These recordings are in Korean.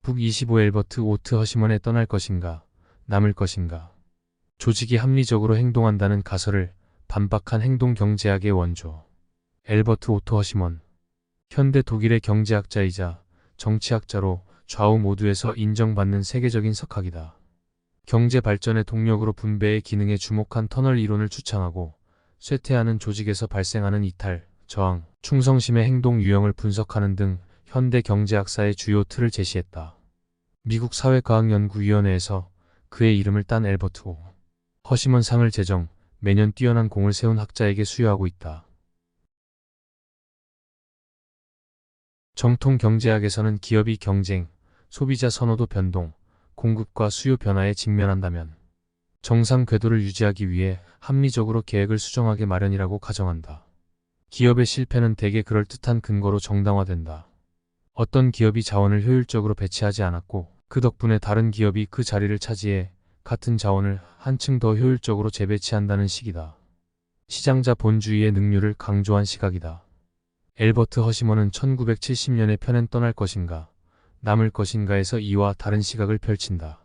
북25 엘버트 오트 허시먼에 떠날 것인가, 남을 것인가. 조직이 합리적으로 행동한다는 가설을 반박한 행동경제학의 원조. 엘버트 오토 허시먼. 현대 독일의 경제학자이자 정치학자로 좌우 모두에서 인정받는 세계적인 석학이다. 경제 발전의 동력으로 분배의 기능에 주목한 터널 이론을 추창하고 쇠퇴하는 조직에서 발생하는 이탈, 저항, 충성심의 행동 유형을 분석하는 등 현대 경제학사의 주요 틀을 제시했다. 미국 사회과학연구위원회에서 그의 이름을 딴 엘버트 오. 허시먼 상을 제정, 매년 뛰어난 공을 세운 학자에게 수여하고 있다. 정통 경제학에서는 기업이 경쟁, 소비자 선호도 변동, 공급과 수요 변화에 직면한다면 정상 궤도를 유지하기 위해 합리적으로 계획을 수정하게 마련이라고 가정한다. 기업의 실패는 대개 그럴듯한 근거로 정당화된다. 어떤 기업이 자원을 효율적으로 배치하지 않았고 그 덕분에 다른 기업이 그 자리를 차지해 같은 자원을 한층 더 효율적으로 재배치한다는 식이다. 시장자 본주의의 능률을 강조한 시각이다. 엘버트 허시먼은 1970년에 펴낸 떠날 것인가, 남을 것인가에서 이와 다른 시각을 펼친다.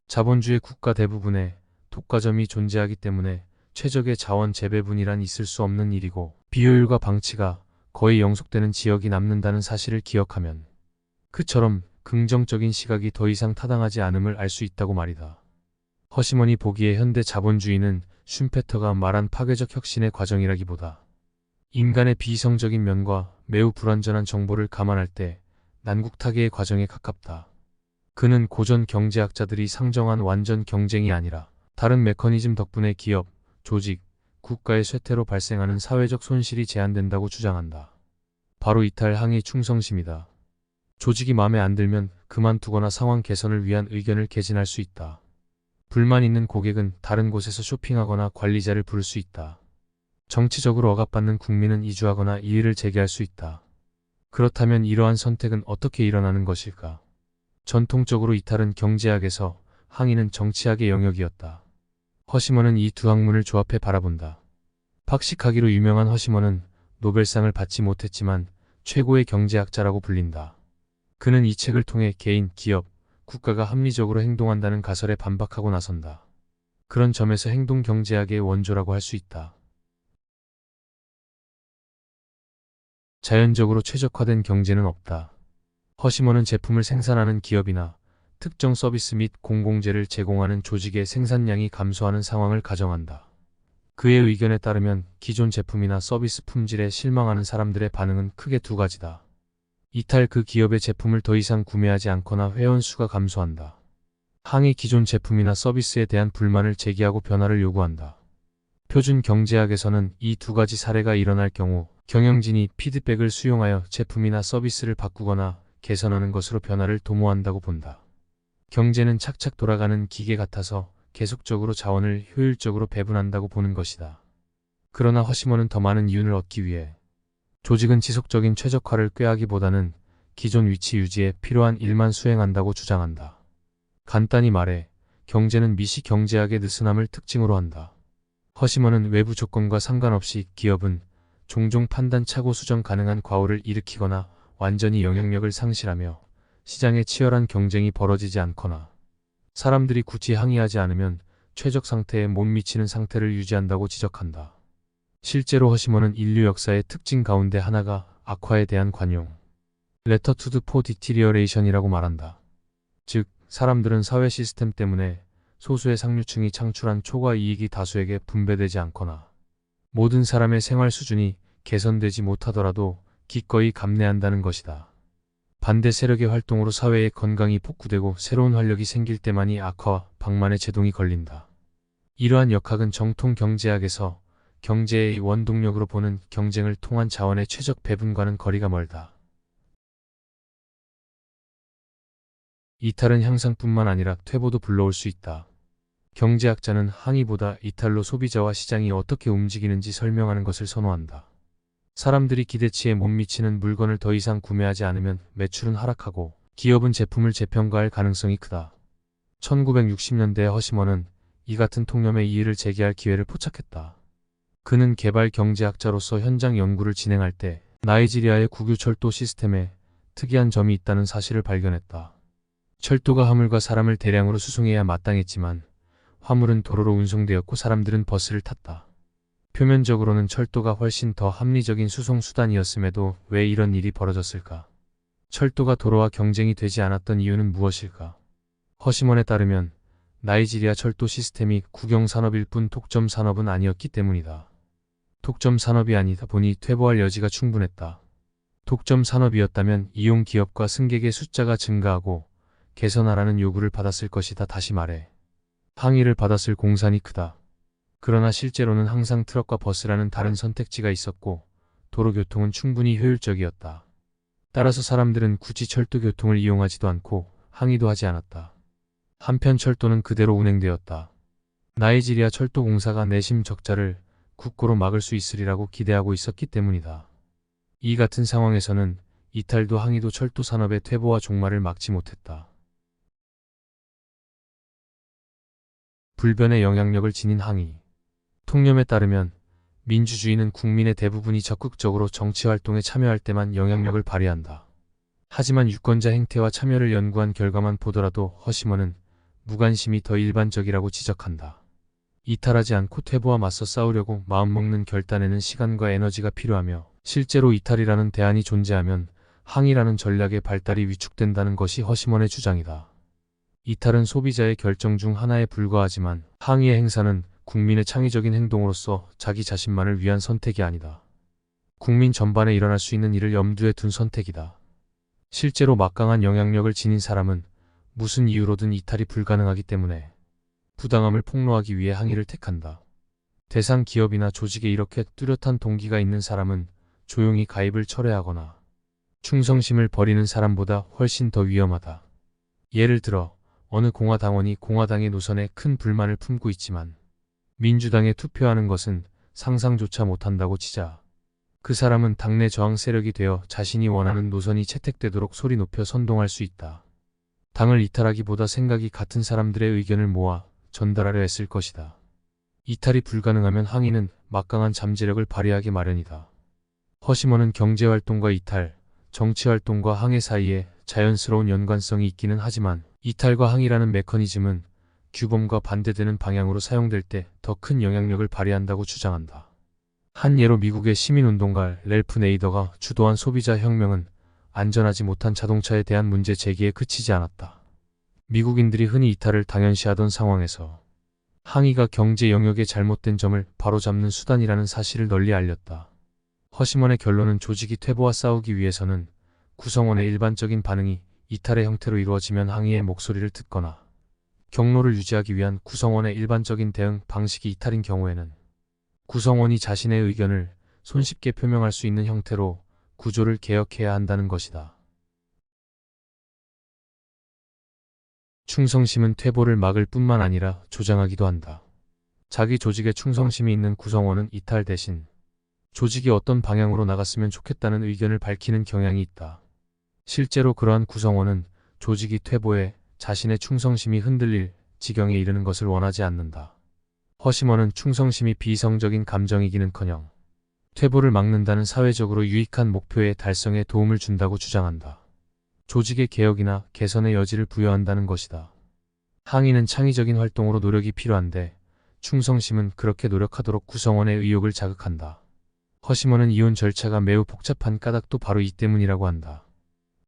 자본주의 국가 대부분에 독과점이 존재하기 때문에 최적의 자원 재배분이란 있을 수 없는 일이고 비효율과 방치가 거의 영속되는 지역이 남는다는 사실을 기억하면 그처럼 긍정적인 시각이 더 이상 타당하지 않음을 알 수 있다고 말이다. 허시먼이 보기에 현대 자본주의는 슌페터가 말한 파괴적 혁신의 과정이라기보다 인간의 비이성적인 면과 매우 불완전한 정보를 감안할 때 난국타계의 과정에 가깝다. 그는 고전 경제학자들이 상정한 완전 경쟁이 아니라 다른 메커니즘 덕분에 기업, 조직, 국가의 쇠퇴로 발생하는 사회적 손실이 제한된다고 주장한다. 바로 이탈항의 충성심이다. 조직이 마음에 안 들면 그만두거나 상황 개선을 위한 의견을 개진할 수 있다. 불만 있는 고객은 다른 곳에서 쇼핑하거나 관리자를 부를 수 있다. 정치적으로 억압받는 국민은 이주하거나 이의를 제기할 수 있다. 그렇다면 이러한 선택은 어떻게 일어나는 것일까? 전통적으로 이탈은 경제학에서, 항의는 정치학의 영역이었다. 허시먼은 이 두 학문을 조합해 바라본다. 박식하기로 유명한 허시먼은 노벨상을 받지 못했지만 최고의 경제학자라고 불린다. 그는 이 책을 통해 개인, 기업, 국가가 합리적으로 행동한다는 가설에 반박하고 나선다. 그런 점에서 행동경제학의 원조라고 할 수 있다. 자연적으로 최적화된 경제는 없다. 허시먼은 제품을 생산하는 기업이나 특정 서비스 및 공공재를 제공하는 조직의 생산량이 감소하는 상황을 가정한다. 그의 의견에 따르면 기존 제품이나 서비스 품질에 실망하는 사람들의 반응은 크게 두 가지다. 이탈 그 기업의 제품을 더 이상 구매하지 않거나 회원 수가 감소한다. 항의 기존 제품이나 서비스에 대한 불만을 제기하고 변화를 요구한다. 표준 경제학에서는 이 두 가지 사례가 일어날 경우 경영진이 피드백을 수용하여 제품이나 서비스를 바꾸거나 개선하는 것으로 변화를 도모한다고 본다. 경제는 착착 돌아가는 기계 같아서 계속적으로 자원을 효율적으로 배분한다고 보는 것이다. 그러나 허시먼은 더 많은 이윤을 얻기 위해 조직은 지속적인 최적화를 꾀하기보다는 기존 위치 유지에 필요한 일만 수행한다고 주장한다. 간단히 말해 경제는 미시 경제학의 느슨함을 특징으로 한다. 허시먼은 외부 조건과 상관없이 기업은 종종 판단차고 수정 가능한 과오를 일으키거나 완전히 영향력을 상실하며 시장에 치열한 경쟁이 벌어지지 않거나 사람들이 굳이 항의하지 않으면 최적 상태에 못 미치는 상태를 유지한다고 지적한다. 실제로 허시먼은 인류 역사의 특징 가운데 하나가 악화에 대한 관용, 레터투드 포 디티리어레이션이라고 말한다. 즉, 사람들은 사회 시스템 때문에 소수의 상류층이 창출한 초과 이익이 다수에게 분배되지 않거나 모든 사람의 생활 수준이 개선되지 못하더라도 기꺼이 감내한다는 것이다. 반대 세력의 활동으로 사회의 건강이 복구되고 새로운 활력이 생길 때만이 악화와 방만의 제동이 걸린다. 이러한 역학은 정통 경제학에서 경제의 원동력으로 보는 경쟁을 통한 자원의 최적 배분과는 거리가 멀다. 이탈은 향상뿐만 아니라 퇴보도 불러올 수 있다. 경제학자는 항의보다 이탈로 소비자와 시장이 어떻게 움직이는지 설명하는 것을 선호한다. 사람들이 기대치에 못 미치는 물건을 더 이상 구매하지 않으면 매출은 하락하고 기업은 제품을 재평가할 가능성이 크다. 1960년대에 허시먼은 이 같은 통념의 이의를 제기할 기회를 포착했다. 그는 개발 경제학자로서 현장 연구를 진행할 때 나이지리아의 국유철도 시스템에 특이한 점이 있다는 사실을 발견했다. 철도가 화물과 사람을 대량으로 수송해야 마땅했지만 화물은 도로로 운송되었고 사람들은 버스를 탔다. 표면적으로는 철도가 훨씬 더 합리적인 수송 수단이었음에도 왜 이런 일이 벌어졌을까? 철도가 도로와 경쟁이 되지 않았던 이유는 무엇일까? 허시먼에 따르면 나이지리아 철도 시스템이 국영산업일 뿐 독점 산업은 아니었기 때문이다. 독점 산업이 아니다 보니 퇴보할 여지가 충분했다. 독점 산업이었다면 이용 기업과 승객의 숫자가 증가하고 개선하라는 요구를 받았을 것이다. 다시 말해 항의를 받았을 공산이 크다. 그러나 실제로는 항상 트럭과 버스라는 다른 선택지가 있었고 도로교통은 충분히 효율적이었다. 따라서 사람들은 굳이 철도교통을 이용하지도 않고 항의도 하지 않았다. 한편 철도는 그대로 운행되었다. 나이지리아 철도공사가 내심 적자를 국고로 막을 수 있으리라고 기대하고 있었기 때문이다. 이 같은 상황에서는 이탈도 항의도 철도 산업의 퇴보와 종말을 막지 못했다. 불변의 영향력을 지닌 항의. 통념에 따르면 민주주의는 국민의 대부분이 적극적으로 정치활동에 참여할 때만 영향력을 발휘한다. 하지만 유권자 행태와 참여를 연구한 결과만 보더라도 허시먼은 무관심이 더 일반적이라고 지적한다. 이탈하지 않고 퇴보와 맞서 싸우려고 마음먹는 결단에는 시간과 에너지가 필요하며 실제로 이탈이라는 대안이 존재하면 항의라는 전략의 발달이 위축된다는 것이 허시먼의 주장이다. 이탈은 소비자의 결정 중 하나에 불과하지만 항의의 행사는 국민의 창의적인 행동으로서 자기 자신만을 위한 선택이 아니다. 국민 전반에 일어날 수 있는 일을 염두에 둔 선택이다. 실제로 막강한 영향력을 지닌 사람은 무슨 이유로든 이탈이 불가능하기 때문에 부당함을 폭로하기 위해 항의를 택한다. 대상 기업이나 조직에 이렇게 뚜렷한 동기가 있는 사람은 조용히 가입을 철회하거나 충성심을 버리는 사람보다 훨씬 더 위험하다. 예를 들어 어느 공화당원이 공화당의 노선에 큰 불만을 품고 있지만 민주당에 투표하는 것은 상상조차 못한다고 치자 그 사람은 당내 저항 세력이 되어 자신이 원하는 노선이 채택되도록 소리 높여 선동할 수 있다. 당을 이탈하기보다 생각이 같은 사람들의 의견을 모아 전달하려 했을 것이다. 이탈이 불가능하면 항의는 막강한 잠재력을 발휘하기 마련이다. 허시먼은 경제활동과 이탈, 정치활동과 항해 사이에 자연스러운 연관성이 있기는 하지만 이탈과 항의라는 메커니즘은 규범과 반대되는 방향으로 사용될 때 더 큰 영향력을 발휘한다고 주장한다. 한 예로 미국의 시민운동가 랠프 네이더가 주도한 소비자 혁명은 안전하지 못한 자동차에 대한 문제 제기에 그치지 않았다. 미국인들이 흔히 이탈을 당연시하던 상황에서 항의가 경제 영역의 잘못된 점을 바로잡는 수단이라는 사실을 널리 알렸다. 허시먼의 결론은 조직이 퇴보와 싸우기 위해서는 구성원의 일반적인 반응이 이탈의 형태로 이루어지면 항의의 목소리를 듣거나 경로를 유지하기 위한 구성원의 일반적인 대응 방식이 이탈인 경우에는 구성원이 자신의 의견을 손쉽게 표명할 수 있는 형태로 구조를 개혁해야 한다는 것이다. 충성심은 퇴보를 막을 뿐만 아니라 조장하기도 한다. 자기 조직에 충성심이 있는 구성원은 이탈 대신 조직이 어떤 방향으로 나갔으면 좋겠다는 의견을 밝히는 경향이 있다. 실제로 그러한 구성원은 조직이 퇴보해 자신의 충성심이 흔들릴 지경에 이르는 것을 원하지 않는다. 허시먼은 충성심이 비이성적인 감정이기는커녕 퇴보를 막는다는 사회적으로 유익한 목표의 달성에 도움을 준다고 주장한다. 조직의 개혁이나 개선의 여지를 부여한다는 것이다. 항의는 창의적인 활동으로 노력이 필요한데 충성심은 그렇게 노력하도록 구성원의 의욕을 자극한다. 허시먼은 이혼 절차가 매우 복잡한 까닭도 바로 이 때문이라고 한다.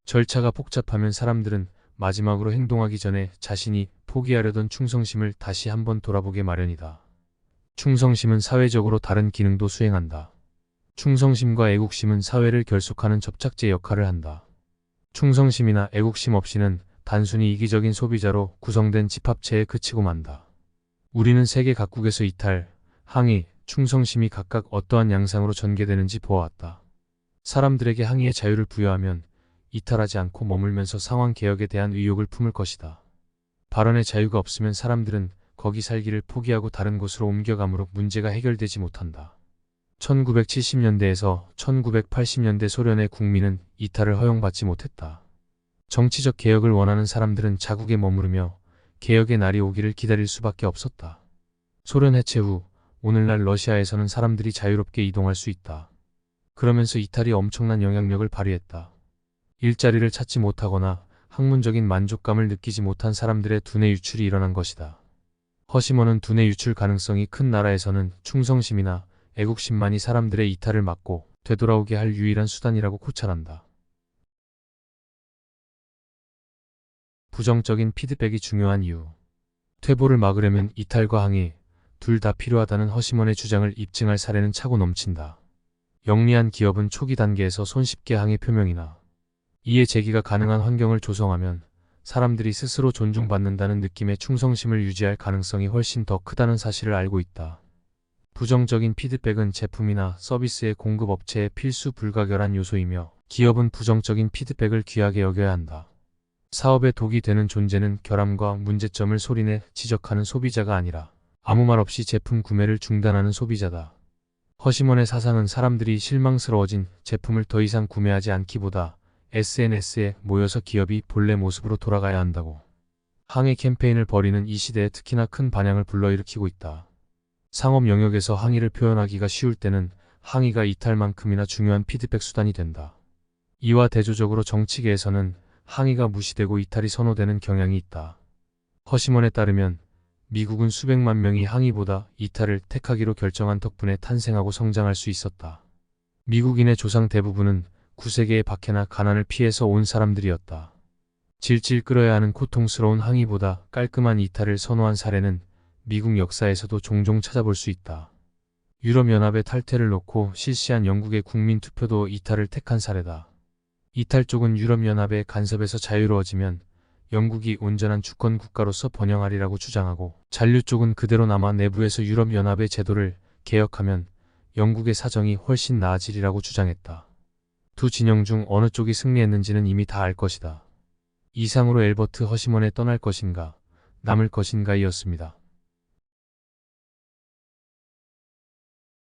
절차가 복잡하면 사람들은 마지막으로 행동하기 전에 자신이 포기하려던 충성심을 다시 한번 돌아보게 마련이다. 충성심은 사회적으로 다른 기능도 수행한다. 충성심과 애국심은 사회를 결속하는 접착제 역할을 한다. 충성심이나 애국심 없이는 단순히 이기적인 소비자로 구성된 집합체에 그치고 만다. 우리는 세계 각국에서 이탈, 항의, 충성심이 각각 어떠한 양상으로 전개되는지 보아왔다. 사람들에게 항의의 자유를 부여하면 이탈하지 않고 머물면서 상황 개혁에 대한 의욕을 품을 것이다. 발언의 자유가 없으면 사람들은 거기 살기를 포기하고 다른 곳으로 옮겨가므로 문제가 해결되지 못한다. 1970년대에서 1980년대 소련의 국민은 이탈을 허용받지 못했다. 정치적 개혁을 원하는 사람들은 자국에 머무르며 개혁의 날이 오기를 기다릴 수밖에 없었다. 소련 해체 후 오늘날 러시아에서는 사람들이 자유롭게 이동할 수 있다. 그러면서 이탈이 엄청난 영향력을 발휘했다. 일자리를 찾지 못하거나 학문적인 만족감을 느끼지 못한 사람들의 두뇌 유출이 일어난 것이다. 허시먼은 두뇌 유출 가능성이 큰 나라에서는 충성심이나 애국심만이 사람들의 이탈을 막고 되돌아오게 할 유일한 수단이라고 고찰한다. 부정적인 피드백이 중요한 이유. 퇴보를 막으려면 이탈과 항의, 둘 다 필요하다는 허시먼의 주장을 입증할 사례는 차고 넘친다. 영리한 기업은 초기 단계에서 손쉽게 항의 표명이나 이해 제기가 가능한 환경을 조성하면 사람들이 스스로 존중받는다는 느낌의 충성심을 유지할 가능성이 훨씬 더 크다는 사실을 알고 있다. 부정적인 피드백은 제품이나 서비스의 공급 업체의 필수 불가결한 요소이며 기업은 부정적인 피드백을 귀하게 여겨야 한다. 사업에 독이 되는 존재는 결함과 문제점을 소리내 지적하는 소비자가 아니라 아무 말 없이 제품 구매를 중단하는 소비자다. 허시먼의 사상은 사람들이 실망스러워진 제품을 더 이상 구매하지 않기보다 SNS에 모여서 기업이 본래 모습으로 돌아가야 한다고. 항의 캠페인을 벌이는 이 시대에 특히나 큰 반향을 불러일으키고 있다. 상업 영역에서 항의를 표현하기가 쉬울 때는 항의가 이탈만큼이나 중요한 피드백 수단이 된다. 이와 대조적으로 정치계에서는 항의가 무시되고 이탈이 선호되는 경향이 있다. 허시먼에 따르면 미국은 수백만 명이 항의보다 이탈을 택하기로 결정한 덕분에 탄생하고 성장할 수 있었다. 미국인의 조상 대부분은 9세계의 박해나 가난을 피해서 온 사람들이었다. 질질 끌어야 하는 고통스러운 항의보다 깔끔한 이탈을 선호한 사례는 미국 역사에서도 종종 찾아볼 수 있다. 유럽연합의 탈퇴를 놓고 실시한 영국의 국민투표도 이탈을 택한 사례다. 이탈 쪽은 유럽연합의 간섭에서 자유로워지면 영국이 온전한 주권 국가로서 번영하리라고 주장하고, 잔류 쪽은 그대로 남아 내부에서 유럽연합의 제도를 개혁하면 영국의 사정이 훨씬 나아지리라고 주장했다. 두 진영 중 어느 쪽이 승리했는지는 이미 다 알 것이다. 이상으로 엘버트 허시먼의 떠날 것인가, 남을 것인가이었습니다.